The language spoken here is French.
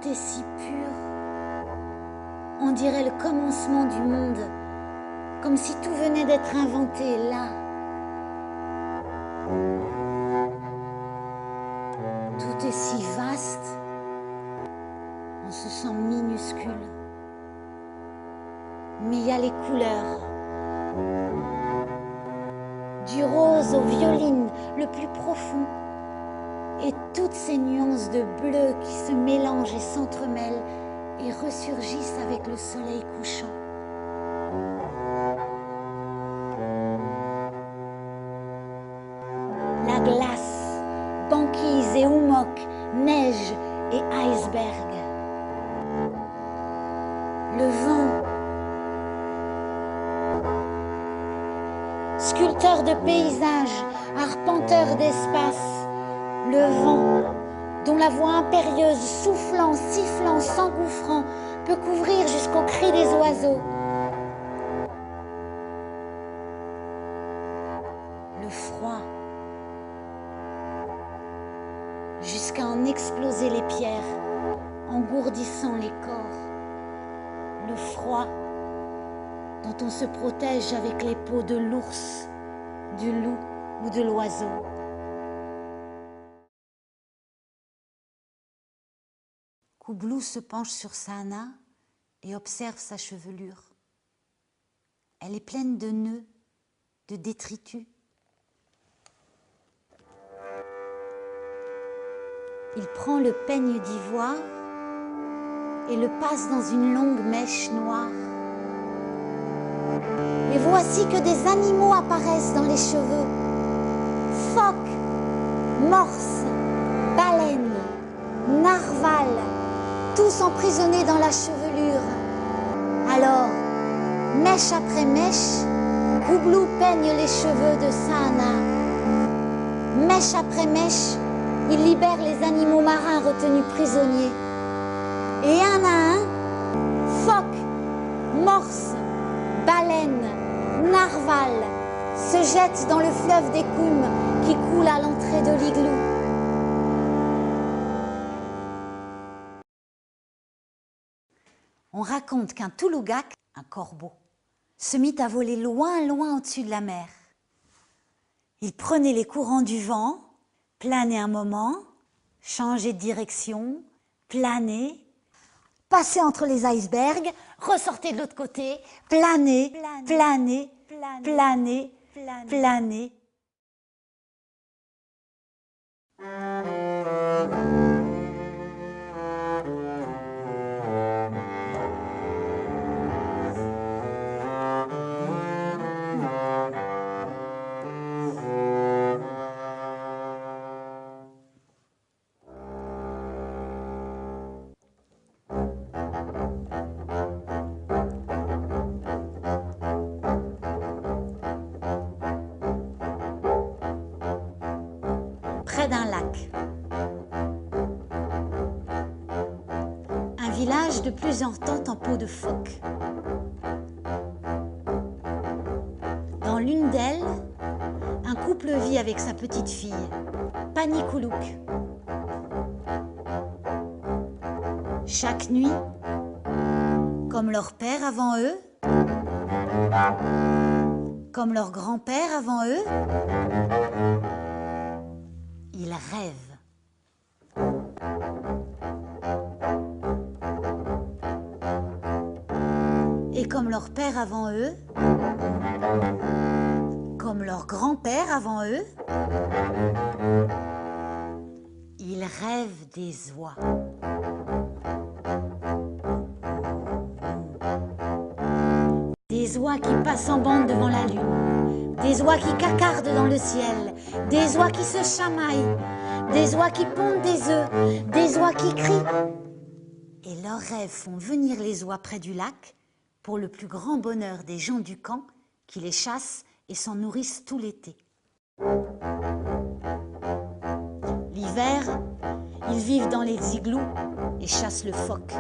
Tout est si pur. On dirait le commencement du monde, comme si tout venait d'être inventé là. Tout est si vaste, on se sent minuscule. Mais il y a les couleurs. Du rose au violine le plus profond. Et toutes ces nuances de bleu qui se mélangent et s'entremêlent et ressurgissent avec le soleil couchant. La glace, banquise et hummock, neige et iceberg. Le vent, sculpteur de paysages, arpenteur d'espace. Le vent, dont la voix impérieuse, soufflant, sifflant, s'engouffrant, peut couvrir jusqu'au cri des oiseaux. Le froid, jusqu'à en exploser les pierres, engourdissant les corps. Le froid, dont on se protège avec les peaux de l'ours, du loup ou de l'oiseau. Koublou se penche sur Sahana et observe sa chevelure. Elle est pleine de nœuds, de détritus. Il prend le peigne d'ivoire et le passe dans une longue mèche noire. Et voici que des animaux apparaissent dans les cheveux. Phoques, morses, baleines, narvals, tous emprisonnés dans la chevelure. Alors, mèche après mèche, Koublou peigne les cheveux de Sahana. Mèche après mèche, il libère les animaux marins retenus prisonniers. Et un à un, phoques, morses, baleines, narvals se jettent dans le fleuve d'écume qui coule à l'entrée de l'igloo. On raconte qu'un Toulougak, un corbeau, se mit à voler loin, loin au-dessus de la mer. Il prenait les courants du vent, planait un moment, changeait de direction, planait, passait entre les icebergs, ressortait de l'autre côté, planait, planait, planait, planait. Près d'un lac. Un village de plusieurs tentes en peau de phoque. Dans l'une d'elles, un couple vit avec sa petite fille, Panikoulouk. Chaque nuit, comme leur père avant eux, comme leur grand-père avant eux, ils rêvent. Et comme leur père avant eux, comme leur grand-père avant eux, ils rêvent des oies. Des oies qui passent en bande devant la lune, des oies qui cacardent dans le ciel, des oies qui se chamaillent, des oies qui pondent des œufs, des oies qui crient. Et leurs rêves font venir les oies près du lac pour le plus grand bonheur des gens du camp qui les chassent et s'en nourrissent tout l'été. L'hiver, ils vivent dans les igloos et chassent le phoque.